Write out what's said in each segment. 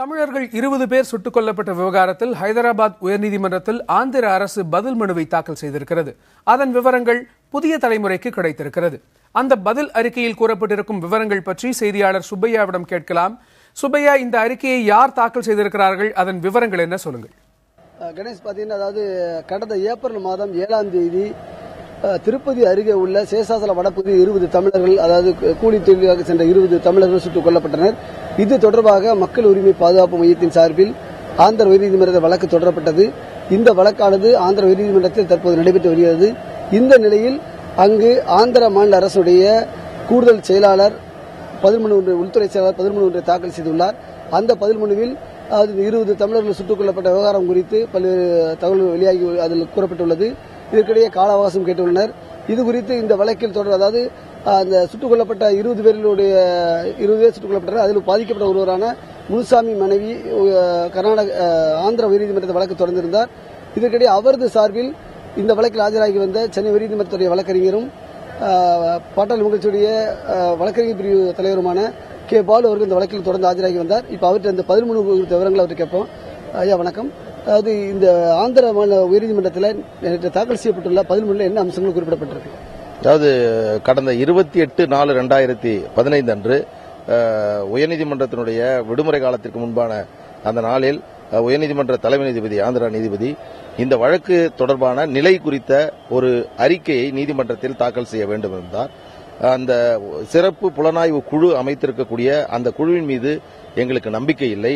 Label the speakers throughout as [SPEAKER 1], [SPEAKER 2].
[SPEAKER 1] தமிழர்கள் 20 பேர் சுட்டுக் கொல்லப்பட்ட விவகாரத்தில் ஹைதராபாத் உயர்நீதிமன்றத்தில் ஆந்திர அரசு பதில் மனுவை தாக்கல் செய்திருக்கிறது. அதன் விவரங்கள் புதிய தலைமுறைக்கு கிடைத்திருக்கிறது. அந்த பதில் அறிக்கையில் கூறப்பட்டிருக்கும் விவரங்கள் பற்றி செய்தியாளர் சுப்பையாவிடம் கேட்கலாம். சுப்பையா, இந்த அறிக்கையை யார் தாக்கல் செய்திருக்கிறார்கள், அதன் விவரங்கள் என்ன சொல்லுங்கள்.
[SPEAKER 2] கணேஷ், பாத்தீங்கன்னா அதாவது கடந்த ஏப்ரல் மாதம் 7ஆம் தேதி திருப்பதி அருகே உள்ள சேஷாசல வடப்பகுதி 20 தமிழர்கள், அதாவது கூலி தொழிலாக சென்ற 20 தமிழர்கள் சுட்டுக் கொல்லப்பட்டனர். இது தொடர்பாக மக்கள் உரிமை பாதுகாப்பு மையத்தின் சார்பில் ஆந்திர உயர்நீதிமன்ற வழக்கு தொடரப்பட்டது. இந்த வழக்கானது ஆந்திர உயர்நீதிமன்றத்தில் தற்போது நடைபெற்று வருகிறது. இந்த நிலையில் அங்கு ஆந்திர மாநில அரசுடைய கூடுதல் செயலாளர் உள்துறை செயலாளர் பதில் மனு ஒன்றை தாக்கல் செய்துள்ளார். அந்த பதில் மனுவில் 20 தமிழர்கள் சுட்டுக் கொல்லப்பட்ட விவகாரம் குறித்து பல்வேறு தகவல்கள் வெளியாகி அதில் கூறப்பட்டுள்ளது. இதற்கிடையே கால அவகாசம் கேட்டுள்ளனர். இதுகுறித்து இந்த வழக்கில் அதாவது அந்த சுட்டுக் கொல்லப்பட்ட 20 பேர் சுட்டுக் கொல்லப்பட்டனர். அதில் பாதிக்கப்பட்ட ஒருவரான முனுசாமி மனைவி ஆந்திர உயர்நீதிமன்றத்தில் வழக்கு தொடர்ந்திருந்தார். இதற்கிடையே அவரது சார்பில் இந்த வழக்கில் ஆஜராகி வந்த சென்னை உயர்நீதிமன்றத்துடைய வழக்கறிஞரும் பாட்டாளி நிகழ்ச்சியுடைய வழக்கறிஞர் பிரிவு தலைவருமான கே பாலு அவர்கள் இந்த வழக்கில் தொடர்ந்து ஆஜராகி வந்தார். இப்ப அவர்கிட்ட இந்த பதில் மனு குறித்த விவரங்கள் அவருக்கு கேட்போம். ஐயா வணக்கம். அதாவது இந்த ஆந்திர மாநில உயர்நீதிமன்றத்தில் தாக்கல் செய்யப்பட்டுள்ள பதில் மனுவில் என்ன அம்சங்கள் குறிப்பிடப்பட்டிருக்கு?
[SPEAKER 3] அதாவது கடந்த 28/4/2015 அன்று உயர்நீதிமன்றத்தினுடைய விடுமுறை காலத்திற்கு முன்பான அந்த நாளில் உயர்நீதிமன்ற தலைமை நீதிபதி, ஆந்திரா நீதிபதி, இந்த வழக்கு தொடர்பான நிலை குறித்த ஒரு அறிக்கையை நீதிமன்றத்தில் தாக்கல் செய்ய வேண்டும் என்றார். அந்த சிறப்பு புலனாய்வு குழு அமைத்திருக்கக்கூடிய அந்த குழுவின் மீது எங்களுக்கு நம்பிக்கை இல்லை.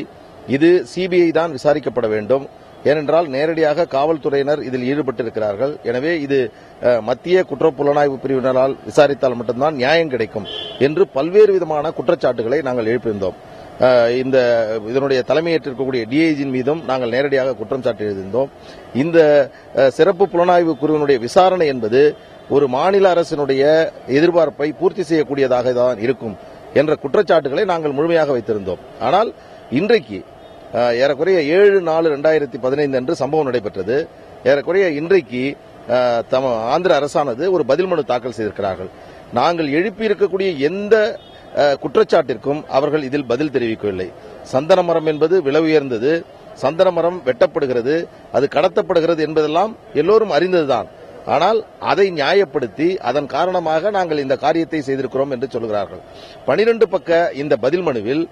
[SPEAKER 3] இது சிபிஐ தான் விசாரிக்கப்பட வேண்டும். ஏனென்றால் நேரடியாக காவல்துறையினர் இதில் ஈடுபட்டிருக்கிறார்கள். எனவே இது மத்திய குற்ற புலனாய்வு பிரிவினரால் விசாரித்தால் மட்டும்தான் நியாயம் கிடைக்கும் என்று பல்வேறு விதமான குற்றச்சாட்டுகளை நாங்கள் எழுப்பியிருந்தோம். இதனுடைய தலைமையேற்றிருக்கக்கூடிய டிஐஜியின் மீதும் நாங்கள் நேரடியாக குற்றம் சாட்டி எழுதியிருந்தோம். இந்த சிறப்பு புலனாய்வு குழுவினுடைய விசாரணை என்பது ஒரு மாநில அரசினுடைய எதிர்பார்ப்பை பூர்த்தி செய்யக்கூடியதாக தான் இருக்கும் என்ற குற்றச்சாட்டுகளை நாங்கள் முழுமையாக வைத்திருந்தோம். ஆனால் இன்றைக்கு ஏறக்குறைய 7/4/2015 அன்று சம்பவம் நடைபெற்றது. ஏறக்குறைய இன்றைக்கு ஆந்திர அரசானது ஒரு பதில் மனு தாக்கல் செய்திருக்கிறார்கள். நாங்கள் எழுப்பியிருக்கக்கூடிய எந்த குற்றச்சாட்டிற்கும் அவர்கள் இதில் பதில் தெரிவிக்கவில்லை. சந்தன மரம் என்பது விலை உயர்ந்தது, சந்தன மரம் வெட்டப்படுகிறது, அது கடத்தப்படுகிறது என்பதெல்லாம் எல்லோரும் அறிந்ததுதான். ஆனால் அதை நியாயப்படுத்தி அதன் காரணமாக நாங்கள் இந்த காரியத்தை செய்திருக்கிறோம் என்று சொல்கிறார்கள். 12 பக்க இந்த பதில் மனுவில்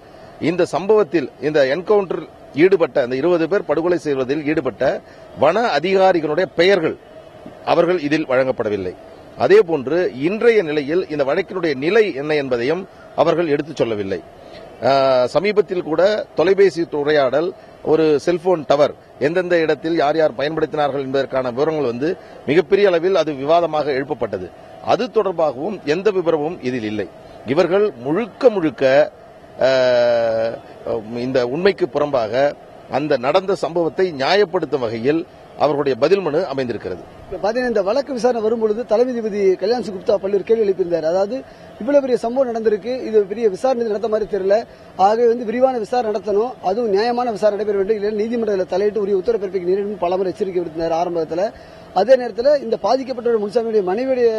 [SPEAKER 3] இந்த சம்பவத்தில் இந்த என்கவுண்டர் ஈடுபட்ட அந்த 20 பேர் படுகொலை செய்வதில் ஈடுபட்ட வன அதிகாரிகளுடைய பெயர்கள் அவர்கள் இதில் வழங்கப்படவில்லை. அதேபோன்று இன்றைய நிலையில் இந்த வழக்கினுடைய நிலை என்ன என்பதையும் அவர்கள் எடுத்துச் சொல்லவில்லை. சமீபத்தில் கூட தொலைபேசி உரையாடல், ஒரு செல்போன் டவர் எந்தெந்த இடத்தில் யார் யார் பயன்படுத்தினார்கள் என்பதற்கான விவரங்கள் மிகப்பெரிய அளவில் அது விவாதமாக எழுப்பப்பட்டது. அது தொடர்பாகவும் எந்த விவரமும் இதில் இல்லை. இவர்கள் முழுக்க இந்த உண்மைக்கு புறம்பாக அந்த நடந்த சம்பவத்தை நியாயப்படுத்தும் வகையில் அவர்களுடைய பதில் மனு அமைந்திருக்கிறது.
[SPEAKER 2] இந்த வழக்கு விசாரணை வரும்பொழுது தலைமை நீதிபதி கல்யாண் குப்தா பல்வேறு கேள்வி எழுப்பியிருந்தார். அதாவது இவ்வளவு பெரிய சம்பவம் நடந்திருக்கு, இது பெரிய விசாரணை நடத்த மாதிரி தெரியல, ஆகவே விரிவான விசாரணை நடத்தணும், அதுவும் நியாயமான விசாரணை நடைபெற வேண்டும், இல்லை நீதிமன்றத்தில் தலையிட்டு உரிய உத்தரவு பிறப்பிக்க நேரிடும் பலமுறை எச்சரிக்கை விடுத்தினார் ஆரம்பத்தில். அதே நேரத்தில் இந்த பாதிக்கப்பட்ட முனுசாமியுடைய மனைவியுடைய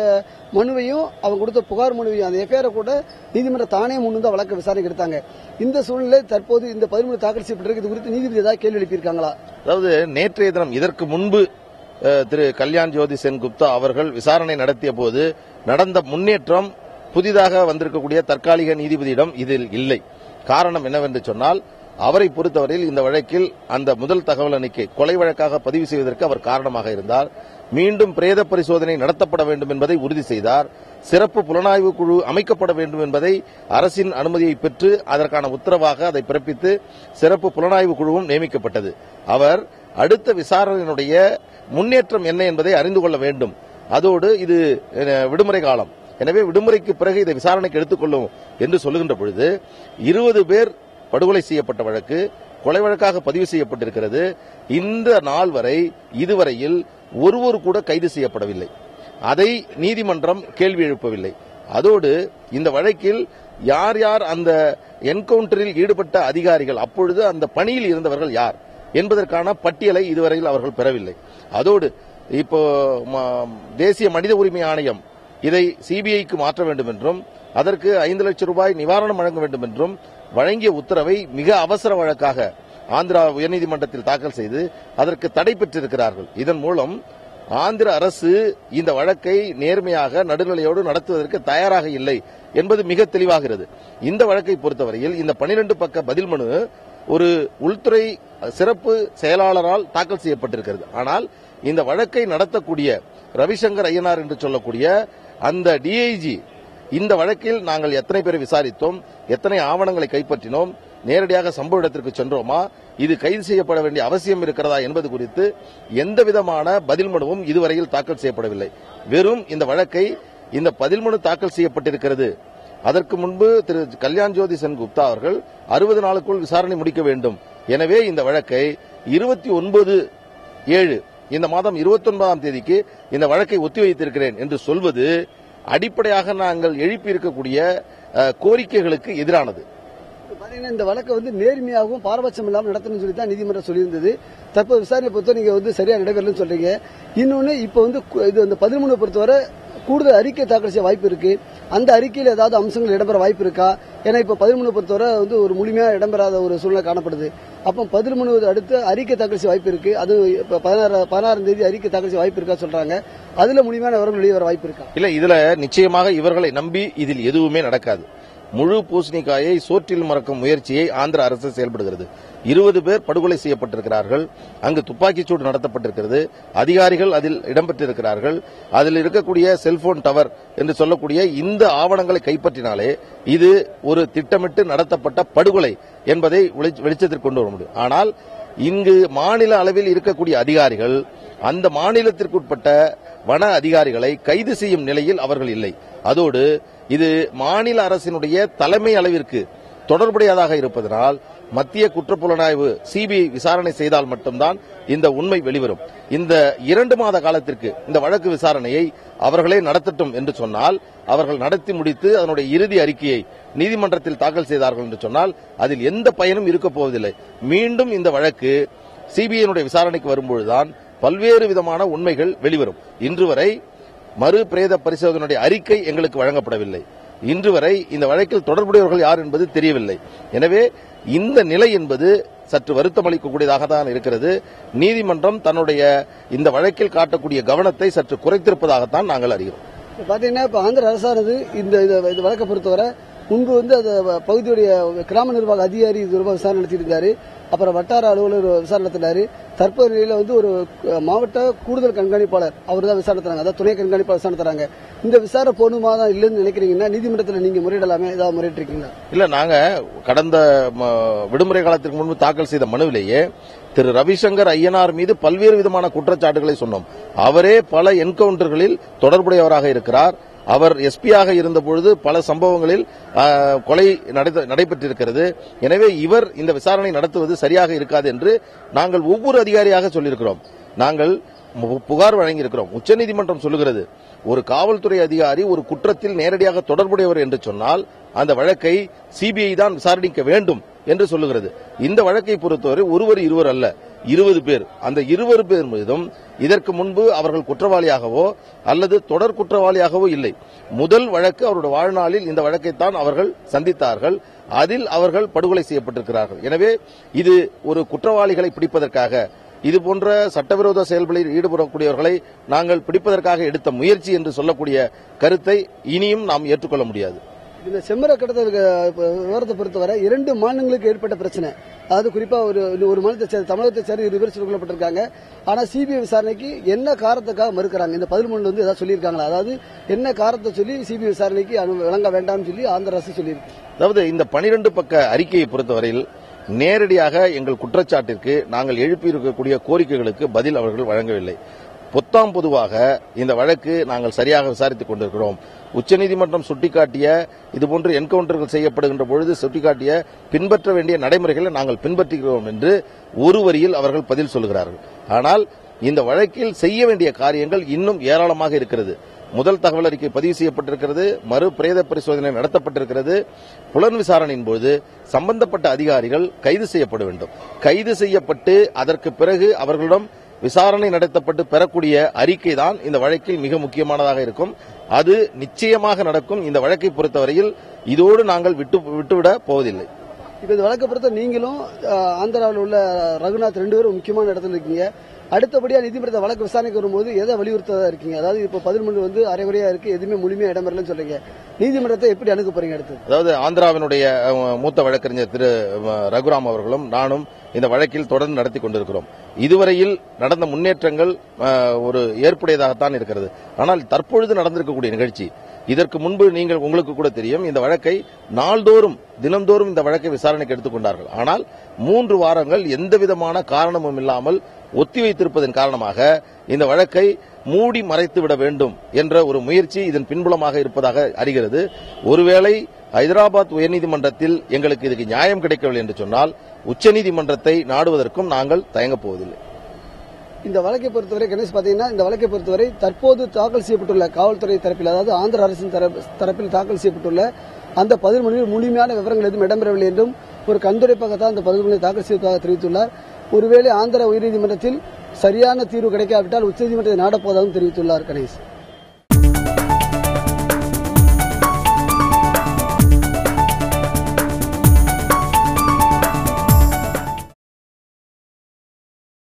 [SPEAKER 2] மனுவையும் அவங்க கொடுத்த புகார் மனுவையும் அந்த எஃப்ஐஆர் கூட நீதிமன்ற தானே முன்னுதான் வழக்கு விசாரணைக்கு எடுத்தாங்க. இந்த சூழ்நிலை தற்போது இந்த பதில் மனு தாக்கல் செய்யப்பட்டிருக்கு. இது குறித்து நீதிபதி ஏதாவது கேள்வி எழுப்பியிருக்காங்களா?
[SPEAKER 3] அதாவது நேற்றைய தினம் இதற்கு முன்பு திரு கல்யாண் ஜோதி சென்குப்தா அவர்கள் விசாரணை நடத்திய போது நடந்த முன்னேற்றம் புதிதாக வந்திருக்கக்கூடிய தற்காலிக நீதிபதியிடம் இதில் இல்லை. காரணம் என்னவென்று சொன்னால், அவரை பொறுத்தவரையில் இந்த வழக்கில் அந்த முதல் தகவல் அறிக்கை கொலை வழக்காக பதிவு செய்வதற்கு அவர் காரணமாக இருந்தார். மீண்டும் பிரேத பரிசோதனை நடத்தப்பட வேண்டும் என்பதை உறுதி செய்தார். சிறப்பு புலனாய்வு குழு அமைக்கப்பட வேண்டும் என்பதை அரசின் அனுமதியை பெற்று அதற்கான உத்தரவாக அதை பிறப்பித்து சிறப்பு புலனாய்வு குழுவும் நியமிக்கப்பட்டது. அவர் அடுத்த விசாரணையினுடைய முன்னேற்றம் என்ன என்பதை அறிந்து கொள்ள வேண்டும். அதோடு இது விடுமுறை காலம், எனவே விடுமுறைக்கு பிறகு இதை விசாரணைக்கு எடுத்துக்கொள்ளும் என்று சொல்லுகின்ற பொழுது 20 பேர் படுகொலை செய்யப்பட்ட வழக்கு கொலை வழக்காக பதிவு செய்யப்பட்டிருக்கிறது. இந்த நாள் வரை இதுவரையில் ஒருவர் கூட கைது செய்யப்படவில்லை. அதை நீதிமன்றம் கேள்வி எழுப்பவில்லை. அதோடு இந்த வழக்கில் யார் யார் அந்த என்கவுண்டரில் ஈடுபட்ட அதிகாரிகள், அப்பொழுது அந்த பணியில் இருந்தவர்கள் யார் என்பதற்கான பட்டியலை இதுவரையில் அவர்கள் பெறவில்லை. அதோடு இப்போ தேசிய மனித உரிமை ஆணையம் இதை சிபிஐக்கு மாற்ற வேண்டும் என்றும் அதற்கு 5 லட்சம் ரூபாய் நிவாரணம் வழங்க வேண்டும் என்றும் வழங்கிய உத்தரவை மிக அவசர வழக்காக ஆந்திரா உயர்நீதிமன்றத்தில் தாக்கல் செய்து அதற்கு தடை பெற்றிருக்கிறார்கள். இதன் மூலம் ஆந்திர அரசு இந்த வழக்கை நேர்மையாக நடுநிலையோடு நடத்துவதற்கு தயாராக இல்லை என்பது மிக தெளிவாகிறது. இந்த வழக்கை பொறுத்தவரையில் இந்த 12 பக்க பதில் மனு ஒரு உள்துறை சிறப்பு செயலாளரால் தாக்கல் செய்யப்பட்டிருக்கிறது. ஆனால் இந்த வழக்கை நடத்தக்கூடிய ரவிசங்கர் ஐயனார் என்று சொல்லக்கூடிய அந்த டிஐஜி இந்த வழக்கில் நாங்கள் எத்தனை பேரை விசாரித்தோம், எத்தனை ஆவணங்களை கைப்பற்றினோம், நேரடியாக சம்பவ இடத்திற்கு சென்றோமா, இது கைது செய்யப்பட வேண்டிய அவசியம் இருக்கிறதா என்பது குறித்து எந்தவிதமான பதில் மனுவும் இதுவரையில் தாக்கல் செய்யப்படவில்லை. வெறும் இந்த வழக்கை இந்த பதில் மனு தாக்கல் செய்யப்பட்டிருக்கிறது. அதற்கு முன்பு திரு கல்யாண் ஜோதி சென்குப்தா அவர்கள் 60 நாளுக்குள் விசாரணை முடிக்க வேண்டும். எனவே இந்த வழக்கை 29/7 இந்த மாதம் 29ஆம் தேதிக்கு இந்த வழக்கை ஒத்திவைத்திருக்கிறேன் என்று சொல்வது அடிப்படையாக நாங்கள் எழுப்பி இருக்கக்கூடிய கோரிக்கைகளுக்கு எதிரானது.
[SPEAKER 2] இந்த வழக்கை நேர்மையாகவும் பாரபட்சம் இல்லாமல் நடத்தணும்னு சொல்லி தான் நீதிமன்றம் சொல்லியிருந்தது. தற்போது விசாரணை பொறுத்தவரை நீங்க சரியா நடைபெறலன்னு சொல்றீங்க. இன்னொன்னு இப்ப இது அந்த 13 பொறுத்தவரை கூடுதல் அறிக்கை தாக்கல் செய்ய வாய்ப்பு இருக்கு. அந்த அறிக்கையில் ஏதாவது அம்சங்கள் இடம்பெற வாய்ப்பு இருக்கா? ஏன்னா இப்ப 13 பொறுத்தவரை ஒரு முழுமையா இடம்பெறாத ஒரு சூழ்நிலை காணப்படுது. அப்ப 13 அடுத்து அறிக்கை தாக்கல் செய்ய வாய்ப்பு இருக்கு. அது 16ஆம் தேதி அறிக்கை தாக்கல் செய்ய வாய்ப்பு இருக்கா சொல்றாங்க. அதுல முழுமையான விவரங்கள் வெளியே வர வாய்ப்பு இருக்கா?
[SPEAKER 3] இல்ல, இதுல நிச்சயமாக இவர்களை நம்பி இதில் எதுவுமே நடக்காது. முழு பூசணிக்காயை சோற்றில் மறக்கும் முயற்சியை ஆந்திர அரசு செயல்படுகிறது. 20 பேர் படுகொலை செய்யப்பட்டிருக்கிறார்கள். அங்கு துப்பாக்கிச்சூடு நடத்தப்பட்டிருக்கிறது. அதிகாரிகள் அதில் இடம்பெற்றிருக்கிறார்கள். அதில் இருக்கக்கூடிய செல்போன் டவர் என்று சொல்லக்கூடிய இந்த ஆவணங்களை கைப்பற்றினாலே இது ஒரு திட்டமிட்டு நடத்தப்பட்ட படுகொலை என்பதை வெளிச்சத்திற்கு கொண்டு வர முடியும். ஆனால் இங்கு மாநில அளவில் இருக்கக்கூடிய அதிகாரிகள் அந்த மாநிலத்திற்குட்பட்ட வன அதிகாரிகளை கைது செய்யும் நிலையில் அவர்கள் இல்லை. அதோடு இது மாநில அரசினுடைய தலைமை அளவிற்கு தொடர்புடையதாக இருப்பதனால் மத்திய குற்றப்புலனாய்வு சிபிஐ விசாரணை செய்தால் மட்டும்தான் இந்த உண்மை வெளிவரும். இந்த 2 மாத காலத்திற்கு இந்த வழக்கு விசாரணையை அவர்களே நடத்தட்டும் என்று சொன்னால், அவர்கள் நடத்தி முடித்து அதனுடைய இறுதி அறிக்கையை நீதிமன்றத்தில் தாக்கல் செய்தார்கள் என்று சொன்னால் அதில் எந்த பயனும் இருக்கப் போவதில்லை. மீண்டும் இந்த வழக்கு சிபிஐ விசாரணைக்கு வரும்பொழுதுதான் பல்வேறு விதமான உண்மைகள் வெளிவரும். இன்று வரை மறு பிரேத பரிசோதனையுடைய அறிக்கை எங்களுக்கு வழங்கப்படவில்லை. இன்று வரை இந்த வழக்கில் தொடர்புடையவர்கள் யார் என்பது தெரியவில்லை. எனவே இந்த நிலை என்பது சற்று வருத்தம் அளிக்கக்கூடியதாக தான் இருக்கிறது. நீதிமன்றம் தன்னுடைய இந்த வழக்கில் காட்டக்கூடிய கவனத்தை சற்று குறைத்திருப்பதாகத்தான் நாங்கள் அறிகிறோம்.
[SPEAKER 2] பாத்தீங்கன்னா இப்ப ஆந்திர அரசானது இந்த வழக்கை பொறுத்தவரை முன்பு அந்த பகுதியுடைய கிராம நிர்வாக அதிகாரி இது விசாரணை நடத்தியிருந்தாரு. அப்புறம் வட்டார அலுவலர் விசாரணை நடத்தினாரு. தற்போது நிலையில ஒரு மாவட்ட கூடுதல் கண்காணிப்பாளர் அவர் தான் விசாரணை தராங்க. அதாவது துணை கண்காணிப்பாளர் விசாரணை தராங்க. இந்த விசாரணை போகணுமா தான் இல்லைன்னு நினைக்கிறீங்கன்னா நீதிமன்றத்தில் நீங்க முறையிடலாமே, ஏதாவது முறையிட்டிருக்கீங்களா?
[SPEAKER 3] இல்ல, நாங்க கடந்த விடுமுறை காலத்திற்கு முன்பு தாக்கல் செய்த மனுவிலேயே திரு ரவிசங்கர் ஐயனார் மீது பல்வேறு விதமான குற்றச்சாட்டுகளை சொன்னோம். அவரே பல என்கவுண்டர்களில் தொடர்புடையவராக இருக்கிறார். அவர் எஸ்பியாக இருந்தபொழுது பல சம்பவங்களில் கொலை நடைபெற்றிருக்கிறது. எனவே இவர் இந்த விசாரணை நடத்துவது சரியாக இருக்காது என்று நாங்கள் ஒவ்வொரு அதிகாரியாக சொல்லியிருக்கிறோம். நாங்கள் புகார் வழங்கியிருக்கிறோம். உச்சநீதிமன்றம் சொல்லுகிறது, ஒரு காவல்துறை அதிகாரி ஒரு குற்றத்தில் நேரடியாக தொடர்புடையவர் என்று சொன்னால் அந்த வழக்கை சிபிஐ தான் விசாரணிக்க வேண்டும் என்று சொல்லுகிறது. இந்த வழக்கை பொறுத்தவரை ஒருவர் இருவர் அல்ல, 20 பேர். அந்த 20 பேர் மீதும் இதற்கு முன்பு அவர்கள் குற்றவாளியாகவோ அல்லது தொடர் குற்றவாளியாகவோ இல்லை. முதல் வழக்கு அவருடைய வாழ்நாளில் இந்த வழக்கைத்தான் அவர்கள் சந்தித்தார்கள். அதில் அவர்கள் படுகொலை செய்யப்பட்டிருக்கிறார்கள். எனவே இது ஒரு குற்றவாளிகளை பிடிப்பதற்காக, இதுபோன்ற சட்டவிரோத செயல்களில் ஈடுபடக்கூடியவர்களை நாங்கள் பிடிப்பதற்காக எடுத்த முயற்சி என்று சொல்லக்கூடிய கருத்தை இனியும் நாம் ஏற்றுக்கொள்ள முடியாது.
[SPEAKER 2] இந்த செம்மர கடத்தல் விவரத்தை பொறுத்தவரை 2 மாநிலங்களுக்கு ஏற்பட்ட பிரச்சனை. அதாவது குறிப்பா ஒரு மாநிலத்தை தமிழகத்தை சேர்ந்து 2 பேர் சுட்டுக் கொல்லப்பட்டிருக்காங்க. ஆனா சிபிஐ விசாரணைக்கு என்ன காரணத்துக்காக மறுக்கிறாங்க? இந்த 13 ஏதாவது சொல்லியிருக்காங்களா? அதாவது என்ன காரணத்தை சொல்லி சிபிஐ விசாரணைக்கு வழங்க வேண்டாம்னு சொல்லி ஆந்திர அரசு சொல்லியிருக்கு.
[SPEAKER 3] அதாவது இந்த 12 பக்க அறிக்கையை பொறுத்தவரையில் நேரடியாக எங்கள் குற்றச்சாட்டிற்கு நாங்கள் எழுப்பியிருக்கக்கூடிய கோரிக்கைகளுக்கு பதில் அவர்கள் வழங்கவில்லை. பொத்தாம் பொதுவாக இந்த வழக்கு நாங்கள் சரியாக விசாரித்துக் கொண்டிருக்கிறோம். உச்சநீதிமன்றம் சுட்டிக்காட்டிய இதுபோன்று என்கவுண்டர்கள் செய்யப்படுகின்ற பொழுது சுட்டிக்காட்டிய பின்பற்ற வேண்டிய நடைமுறைகளை நாங்கள் பின்பற்றுகிறோம் என்று ஒரு வரியில் அவர்கள் பதில் சொல்கிறார்கள். ஆனால் இந்த வழக்கில் செய்ய வேண்டிய காரியங்கள் இன்னும் ஏராளமாக இருக்கிறது. முதல் தகவல் அறிக்கை பதிவு செய்யப்பட்டிருக்கிறது. மறு பிரேத பரிசோதனை நடத்தப்பட்டிருக்கிறது. புலன் விசாரணையின் போது சம்பந்தப்பட்ட அதிகாரிகள் கைது செய்யப்பட வேண்டும். கைது செய்யப்பட்டு அதற்கு பிறகு அவர்களிடம் விசாரணை நடத்தப்பட்டு பெறக்கூடிய அறிக்கை தான் இந்த வழக்கில் மிக முக்கியமானதாக இருக்கும். அது நிச்சயமாக நடக்கும். இந்த வழக்கை பொறுத்தவரையில் இதோடு நாங்கள் விட்டுவிட போவதில்லை.
[SPEAKER 2] இப்ப இந்த வழக்கை பொறுத்த நீங்களும் ஆந்திராவில் உள்ள ரகுநாத் 2 பேரும் முக்கியமான இடத்துல இருக்கீங்க. அடுத்தபடியா நீதிமன்றத்தை வழக்கு விசாரணைக்கு வரும்போது எதை வலியுறுத்ததா இருக்கீங்க? அதாவது இப்ப பதில் மனு அரைகுறையா இருக்கு, எதுவுமே முழுமையா இடம்பெறலன்னு சொல்றீங்க. நீதிமன்றத்தை எப்படி அணுக போறீங்க அடுத்து?
[SPEAKER 3] அதாவது ஆந்திராவினுடைய மூத்த வழக்கறிஞர் திரு ரகுராம் அவர்களும் நானும் இந்த வழக்கில் தொடர்ந்து நடத்தி கொண்டிருக்கிறோம். இதுவரையில் நடந்த முன்னேற்றங்கள் ஒரு ஏற்புடையதாகத்தான் இருக்கிறது. ஆனால் தற்பொழுது நடந்திருக்கக்கூடிய நிகழ்ச்சி, இதற்கு முன்பு உங்களுக்கு கூட தெரியும், இந்த வழக்கை நாள்தோறும் தினந்தோறும் இந்த வழக்கை விசாரணைக்கு எடுத்துக்கொண்டார்கள். ஆனால் 3 வாரங்கள் எந்தவிதமான காரணமும் இல்லாமல் ஒத்திவைத்திருப்பதன் காரணமாக இந்த வழக்கை மூடி மறைத்து விட வேண்டும் என்ற ஒரு முயற்சி இதன் பின்புலமாக இருப்பதாக அறிகிறது. ஒருவேளை ஹைதராபாத் உயர்நீதிமன்றத்தில் எங்களுக்கு இதுக்கு நியாயம் கிடைக்கவில்லை என்று சொன்னால் உச்சநீதிமன்றத்தை நாடுவதற்கும் நாங்கள் தயங்கப் போவதில்லை.
[SPEAKER 2] இந்த வழக்கை பொறுத்தவரை கணேஷ் பாத்தீங்கன்னா, இந்த வழக்கை பொறுத்தவரை தற்போது தாக்கல் செய்யப்பட்டுள்ள காவல்துறை தரப்பில், அதாவது ஆந்திர அரசின் தரப்பில் தாக்கல் செய்யப்பட்டுள்ள அந்த பதில் மனுவில் முழுமையான விவரங்கள் எதுவும் இடம்பெறவில்லை என்றும் ஒரு கண்துடைப்பாகத்தான் அந்த பதில் மனுவை தாக்கல் செய்வதாக தெரிவித்துள்ளார். ஒருவேளை ஆந்திர உயர்நீதிமன்றத்தில் சரியான தீர்வு கிடைக்காவிட்டால் உச்சநீதிமன்றத்தை நாடப்போவதாகவும் தெரிவித்துள்ளார் கணேஷ்.